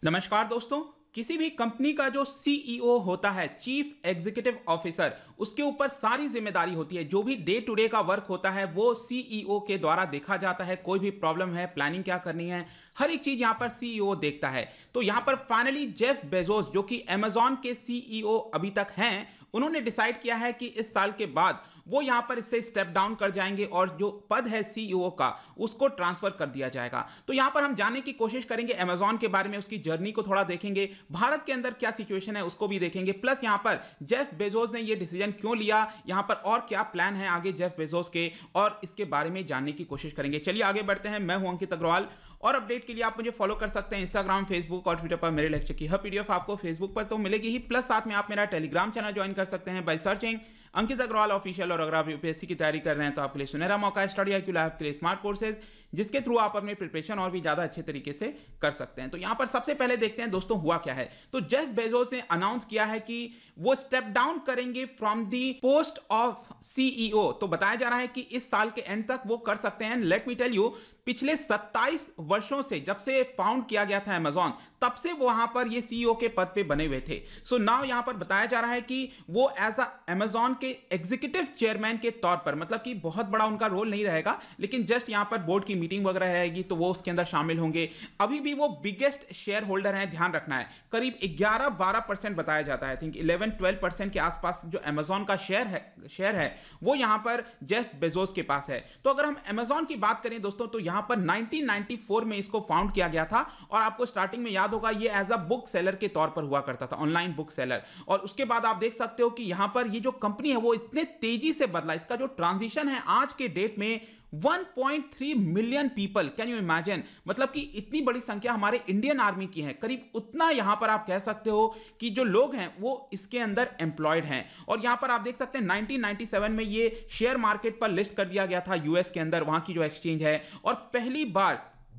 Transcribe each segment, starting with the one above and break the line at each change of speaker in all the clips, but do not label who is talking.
नमस्कार दोस्तों। किसी भी कंपनी का जो सीईओ होता है, चीफ एग्जीक्यूटिव ऑफिसर, उसके ऊपर सारी जिम्मेदारी होती है। जो भी डे टू डे का वर्क होता है वो सीईओ के द्वारा देखा जाता है। कोई भी प्रॉब्लम है, प्लानिंग क्या करनी है, हर एक चीज यहां पर सीईओ देखता है। तो यहां पर फाइनली जेफ बेजोस, जो कि अमेजॉन के सीईओ अभी तक हैं, उन्होंने डिसाइड किया है कि इस साल के बाद वो यहां पर इससे स्टेप डाउन कर जाएंगे और जो पद है सीईओ का उसको ट्रांसफर कर दिया जाएगा। तो यहां पर हम जानने की कोशिश करेंगे अमेजॉन के बारे में, उसकी जर्नी को थोड़ा देखेंगे, भारत के अंदर क्या सिचुएशन है उसको भी देखेंगे, प्लस यहां पर जेफ बेजोस ने ये डिसीजन क्यों लिया, यहां पर और क्या प्लान है आगे जेफ बेजोस के, और इसके बारे में जानने की कोशिश करेंगे। चलिए आगे बढ़ते हैं। मैं हूं अंकित अग्रवाल और अपडेट के लिए आप मुझे फॉलो कर सकते हैं इंस्टाग्राम, फेसबुक और ट्विटर पर। मेरे लेक्चर की हर पीडीएफ आपको फेसबुक पर तो मिलेगी ही, प्लस साथ में आप मेरा टेलीग्राम चैनल ज्वाइन कर सकते हैं by searching Ankit Agarwal official. और अगर आप यूपीएससी की तैयारी कर रहे हैं तो आपके लिए सुनहरा मौका है स्टडी IQ लैब के लिए स्मार्ट कोर्सेज, जिसके थ्रू आप अपने प्रिपरेशन और भी ज्यादा अच्छे तरीके से कर सकते हैं। तो यहां पर सबसे पहले देखते हैं दोस्तों हुआ क्या है। तो जेफ बेजोस ने अनाउंस किया है कि वो स्टेप डाउन करेंगे from the post of CEO. तो बताया जा रहा है कि इस साल के एंड तक वो कर सकते हैं। लेट मी टेल यू, पिछले 27 वर्षों से, जब से फाउंड किया गया था अमेजॉन, तब से वो वहां पर ये सीईओ के पद पे बने हुए थे। सो नाउ यहां पर बताया जा रहा है कि वो एज अमेजॉन के एग्जीक्यूटिव चेयरमैन के तौर पर, मतलब कि बहुत बड़ा उनका रोल नहीं रहेगा, लेकिन जस्ट यहां पर बोर्ड की मीटिंग वगैरह रहेगी तो वो उसके अंदर शामिल होंगे। अभी भी वो बिगेस्ट शेयर होल्डर हैं, ध्यान रखना है। करीब 11-12% बताया जाता है, आई थिंक 11-12% के आसपास जो अमेजॉन का शेयर है वो यहां पर जेफ बेजोस के पास है। तो अगर हम अमेजॉन की बात करें दोस्तों, तो यहां पर 1994 में इसको फाउंड किया गया था, और आपको स्टार्टिंग में याद होगा ये एज अ बुक सेलर के तौर पर हुआ करता था, ऑनलाइन बुक सेलर। और उसके बाद आप देख सकते हो कि यहां पर ये जो कंपनी है वो इतने तेजी से बदला, इसका जो ट्रांजिशन है आज के डेट में 1.3 million people, can you imagine, मतलब कि इतनी बड़ी संख्या हमारे इंडियन आर्मी की है। करीब उतना यहां पर आप कह सकते हो कि जो लोग हैं वो इसके अंदर एम्प्लॉयड हैं। और यहां पर आप देख सकते हैं 1997 में ये शेयर मार्केट पर लिस्ट कर दिया गया था यूएस के अंदर, वहां की जो एक्सचेंज है। और पहली बार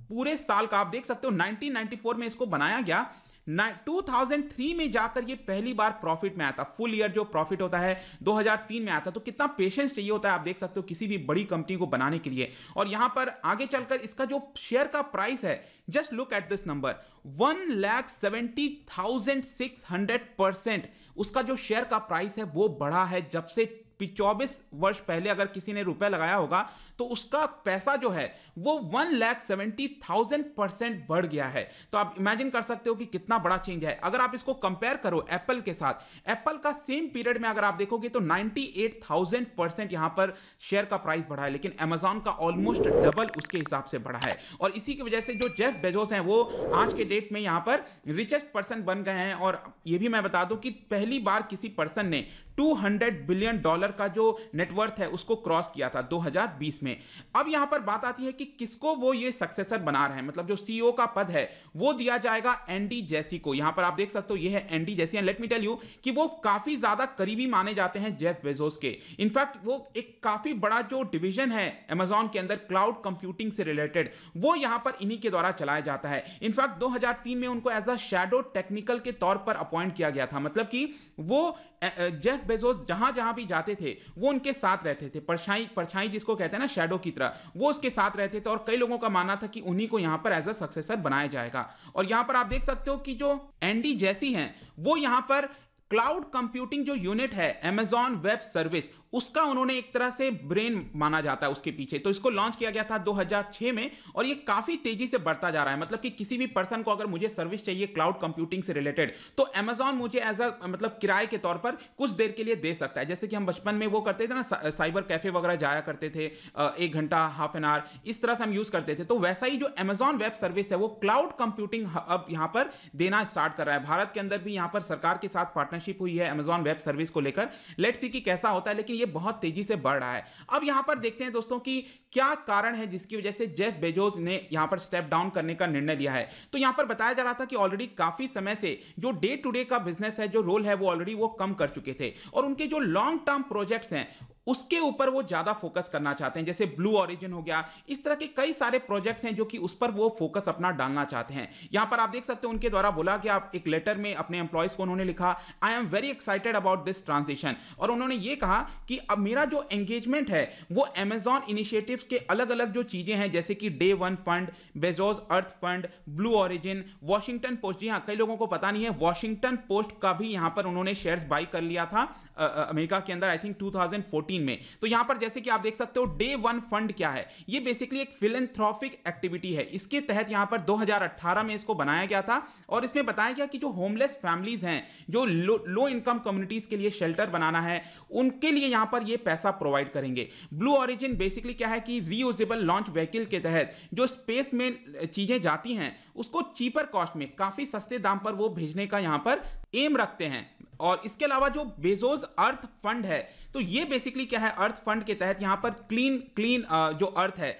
पूरे साल का आप देख सकते हो 1994 में इसको बनाया गया, 2003 में जाकर ये पहली बार प्रॉफिट में आया था। फुल ईयर जो प्रॉफिट होता है 2003 में आता। तो कितना पेशेंस चाहिए होता है आप देख सकते हो किसी भी बड़ी कंपनी को बनाने के लिए। और यहां पर आगे चलकर इसका जो शेयर का प्राइस है, just look at this number, 1,70,600% उसका जो शेयर का प्राइस है वो बढ़ा है। जब से 24 वर्ष पहले अगर किसी ने रुपए लगाया होगा तो उसका पैसा जो है वो 1,70,000% बढ़ गया है। तो आप इमेजिन कर सकते हो कि कितना बड़ा चेंज है। अगर आप इसको कंपेयर करो एप्पल के साथ, एप्पल का सेम पीरियड में अगर आप देखोगे तो 98,000% यहां पर शेयर का प्राइस बढ़ा है, लेकिन अमेजॉन का ऑलमोस्ट डबल उसके हिसाब से बढ़ा है। और इसी की वजह से जो जेफ बेजोस हैं वो आज के डेट में यहां पर रिचेस्ट पर्सन बन गए हैं। और यह भी मैं बता दूं कि पहली बार किसी पर्सन ने $200 बिलियन का जो नेटवर्थ है उसको क्रॉस किया था 2020 में। अब यहां पर बात आती है कि किसको वो ये सक्सेसर बना रहे हैं, मतलब जो सीईओ का पद है वो दिया जाएगा एंडी जेसी को। यहां पर आप देख सकते हो ये है एंडी जेसी। And let me tell you कि वो काफी ज्यादा करीबी माने जाते हैं जेफ बेजोस के। इनफैक्ट वो एक काफी बड़ा जो डिवीजन है अमेजॉन के अंदर क्लाउड कंप्यूटिंग से रिलेटेड, वो यहां पर इन्हीं के द्वारा चलाया जाता है। इनफैक्ट 2003 में उनको एज अ शैडो टेक्निकल के तौर पर अपॉइंट किया गया था, मतलब कि वो जेफ बेजोस जहां जहां भी जाते थे वो उनके साथ रहते थे, परछाई जिसको कहते हैं ना, शैडो की तरह, वो उसके साथ रहते थे। और कई लोगों का मानना था कि उन्हीं को यहां पर एज अ सक्सेसर बनाया जाएगा। और यहां पर आप देख सकते हो कि जो एंडी जेसी हैं वो यहां पर क्लाउड कंप्यूटिंग जो यूनिट है अमेजॉन वेब सर्विस, उसका उन्होंने एक तरह से ब्रेन माना जाता है उसके पीछे। तो इसको लॉन्च किया गया था 2006 में और ये काफी तेजी से बढ़ता जा रहा है। मतलब कि किसी भी पर्सन को अगर मुझे सर्विस चाहिए क्लाउड कंप्यूटिंग से रिलेटेड तो अमेजॉन मुझे एज अ मतलब किराए के तौर पर कुछ देर के लिए दे सकता है। जैसे कि हम बचपन में वो करते थे ना, साइबर कैफे वगैरह जाया करते थे, 1 घंटा हाफ एन आवर इस तरह से हम यूज करते थे। तो वैसा ही जो अमेजॉन वेब सर्विस है वो क्लाउड कंप्यूटिंग अब यहां पर देना स्टार्ट कर रहा है। भारत के अंदर भी यहां पर सरकार के साथ पार्टनरशिप हुई है अमेजॉन वेब सर्विस को लेकर। लेट्स सी कि कैसा होता है, लेकिन ये बहुत तेजी से बढ़ रहा है। अब यहां पर देखते हैं दोस्तों कि क्या कारण है जिसकी वजह से जेफ बेजोस ने यहां पर स्टेप डाउन करने का निर्णय लिया है। तो यहां पर बताया जा रहा था कि ऑलरेडी काफी समय से जो डे टू डे का बिजनेस है, जो रोल है, वो ऑलरेडी वो कम कर चुके थे और उनके जो लॉन्ग टर्म प्रोजेक्ट्स हैं उसके ऊपर वो ज्यादा फोकस करना चाहते हैं, जैसे ब्लू ओरिजिन हो गया, इस तरह के कई सारे प्रोजेक्ट्स हैं जो कि उस पर वो फोकस अपना डालना चाहते हैं। यहां पर आप देख सकते हो उनके द्वारा बोला कि आप एक लेटर में अपने एम्प्लॉयज को उन्होंने लिखा, I am very excited about this transition, और उन्होंने ये कहा कि अब मेरा जो एंगेजमेंट है वो अमेजॉन इनिशिएटिव्स के अलग अलग जो चीजें हैं, जैसे कि Day One Fund, Bezos Earth Fund, Blue Origin, Washington Post. जी हाँ, कई लोगों को पता नहीं है, वॉशिंगटन पोस्ट का भी यहां पर उन्होंने शेयर्स बाई कर लिया था अमेरिका के अंदर, आई थिंक 2014 में। तो यहां पर जैसे कि आप देख सकते हो डे वन फंड क्या है, ये बेसिकली एक फिलैंथ्रोपिक एक्टिविटी है। इसके तहत यहां पर 2018 में इसको बनाया गया था और इसमें बताया गया कि जो होमलेस फैमिलीज हैं, जो लो इनकम कम्युनिटीज के लिए शेल्टर बनाना है, उनके लिए यहां पर ये पैसा प्रोवाइड करेंगे। ब्लू ओरिजिन बेसिकली क्या है कि रीयूजेबल लॉन्च व्हीकल के तहत जो स्पेस में चीजें जाती हैं उसको चीपर कॉस्ट में, काफी सस्ते दाम पर वो भेजने का यहां पर एम रखते हैं। और इसके अलावा जो बेजोस अर्थ फंड है, तो ये बेसिकली क्या है, अर्थ फंड के तहत यहां पर क्लीन जो अर्थ है,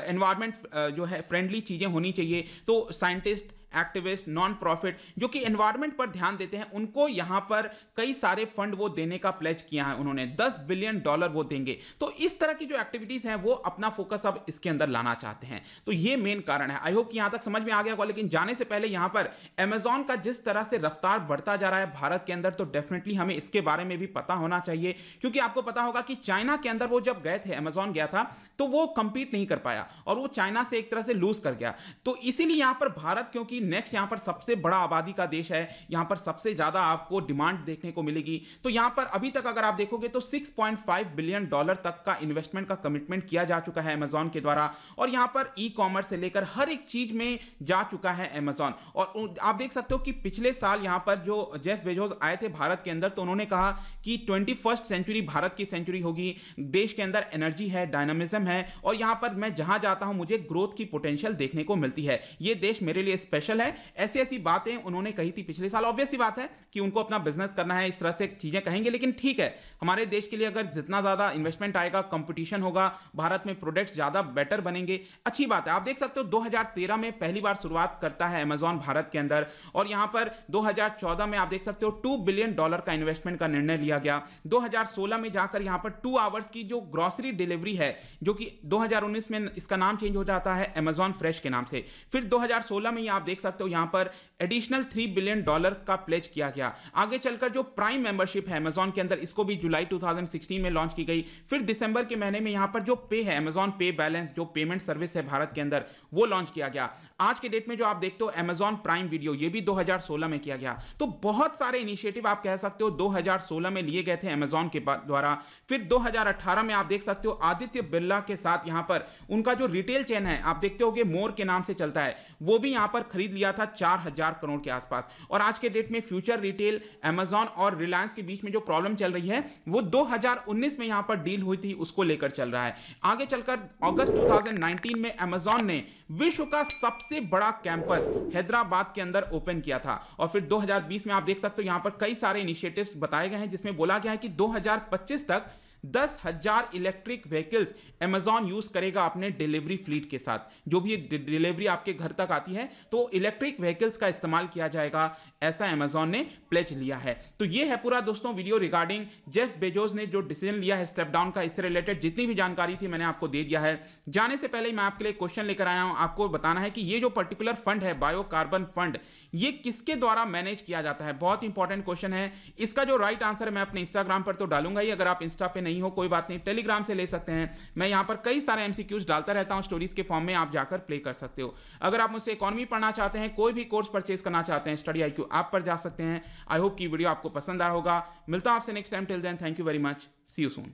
एनवायरमेंट जो है फ्रेंडली चीजें होनी चाहिए। तो साइंटिस्ट, एक्टिविस्ट, नॉन प्रॉफिट जो कि एनवायरमेंट पर ध्यान देते हैं, उनको यहां पर कई सारे फंड वो देने का प्लेज किया है उन्होंने, $10 बिलियन वो देंगे। तो इस तरह की जो एक्टिविटीज हैं वो अपना फोकस अब इसके अंदर लाना चाहते हैं। तो ये मेन कारण है। आई होप कि यहां तक समझ में आ गया होगा। लेकिन जाने से पहले यहां पर अमेजॉन का जिस तरह से रफ्तार बढ़ता जा रहा है भारत के अंदर, तो डेफिनेटली हमें इसके बारे में भी पता होना चाहिए, क्योंकि आपको पता होगा कि चाइना के अंदर वो जब गए थे, अमेजॉन गया था, तो वो कंपीट नहीं कर पाया और वो चाइना से एक तरह से लूज कर गया। तो इसीलिए यहां पर भारत, क्योंकि नेक्स्ट यहां पर सबसे बड़ा आबादी का देश है, यहां पर सबसे ज्यादा आपको डिमांड देखने को मिलेगी। तो यहां पर अभी तक अगर आप देखोगे तो $6.5 बिलियन तक का इन्वेस्टमेंट का कमिटमेंट किया जा चुका है अमेजॉन के द्वारा, और यहां पर ई कॉमर्स से लेकर हर एक चीज में जा चुका है अमेजॉन। और आप देख सकते हो कि पिछले साल यहां पर जो जेफ बेजोस आए थे भारत के अंदर, तो उन्होंने कहा कि 21st सेंचुरी भारत की सेंचुरी होगी, देश के अंदर एनर्जी है, डायनामिज्म है, और यहां पर मैं जहां जाता हूं मुझे ग्रोथ की पोटेंशियल देखने को मिलती है, ये देश मेरे लिए स्पेशल है। ऐसी ऐसी बातें उन्होंने कही थी पिछले साल। ऑब्वियस सी बात है कि उनको अपना बिजनेस करना है, इस तरह से चीजें कहेंगे, लेकिन ठीक है, हमारे देश के लिए अगर जितना ज्यादा इन्वेस्टमेंट आएगा, कंपटीशन होगा, भारत में प्रोडक्ट्स ज्यादा बेटर बनेंगे, अच्छी बात है। आप देख सकते हो 2013 में पहली बार शुरुआत करता है अमेजॉन भारत के अंदर, और यहां पर 2014 में आप देख सकते हो $2 बिलियन का इन्वेस्टमेंट का निर्णय लिया गया। 2016 में जाकर यहां पर 2 आवर्स की जो ग्रोसरी डिलीवरी है, जो कि 2019 में इसका नाम चेंज हो जाता है अमेजॉन फ्रेश के नाम से। फिर 2016 में आप देख सकते हो यहां पर एडिशनल $3 बिलियन का प्लेज किया गया। आगे चलकर जो प्राइम मेंबरशिप है अमेजॉन के अंदर, इसको भी जुलाई 2016 में लॉन्च की गई। फिर दिसंबर के महीने में यहां पर जो पे है, अमेजॉन पे बैलेंस जो पेमेंट सर्विस है भारत के अंदर, वो लॉन्च किया गया। आज के डेट में जो आप देखते हो अमेजॉन प्राइम वीडियो, ये भी 2016 में किया गया। तो बहुत सारे इनिशिएटिव आप कह सकते हो 2016 में लिए गए थे अमेजॉन के द्वारा। फिर 2018 में आप देख सकते हो आदित्य बिरला के साथ यहां पर उनका जो रिटेल चेन है, आप देखते होगे मोर के नाम से चलता है, वो भी यहां पर खरीद लिया था 4000 करोड़ के आसपास। और आज के डेट में फ्यूचर रिटेल, अमेजॉन और रिलायंस के बीच में जो प्रॉब्लम चल रही है, वो 2019 में यहां पर डील हुई थी, उसको लेकर चल रहा है। आगे चलकर अगस्त 2019 में अमेजॉन ने विश्व का सबसे बड़ा कैंपस हैदराबाद के अंदर ओपन किया था। और फिर 2020 में आप देख सकते हो यहां पर कई सारे इनिशिएटिव्स बताए गए हैं, जिसमें बोला गया है कि 2025 तक 10,000 इलेक्ट्रिक व्हीकल्स अमेजॉन यूज करेगा अपने डिलीवरी फ्लीट के साथ। जो भी डिलीवरी आपके घर तक आती है, तो इलेक्ट्रिक व्हीकल्स का इस्तेमाल किया जाएगा, ऐसा अमेजॉन ने प्लेज लिया है। तो ये है पूरा दोस्तों वीडियो रिगार्डिंग जेफ बेजोस ने जो डिसीजन लिया है स्टेप डाउन का। इससे रिलेटेड जितनी भी जानकारी थी मैंने आपको दे दिया है। जाने से पहले मैं आपके लिए क्वेश्चन लेकर आया हूं, आपको बताना है कि ये जो पर्टिकुलर फंड है, बायो कार्बन फंड, ये किसके द्वारा मैनेज किया जाता है। बहुत इंपॉर्टेंट क्वेश्चन है। इसका जो राइट आंसर मैं अपने इंस्टाग्राम पर तो डालूंगा ही, अगर आप इंस्टा पे नहीं हो कोई बात नहीं, टेलीग्राम से ले सकते हैं। मैं यहां पर कई सारे एमसीक्यूज डालता रहता हूं स्टोरीज के फॉर्म में, आप जाकर प्ले कर सकते हो। अगर आप मुझसे इकोनॉमी पढ़ना चाहते हैं, कोई भी कोर्स परचेज करना चाहते हैं, स्टडी IQ ऐप पर जा सकते हैं। आई होप कि वीडियो आपको पसंद आया होगा। मिलता हूं आपसे next time. Till then, thank you very much, see you soon.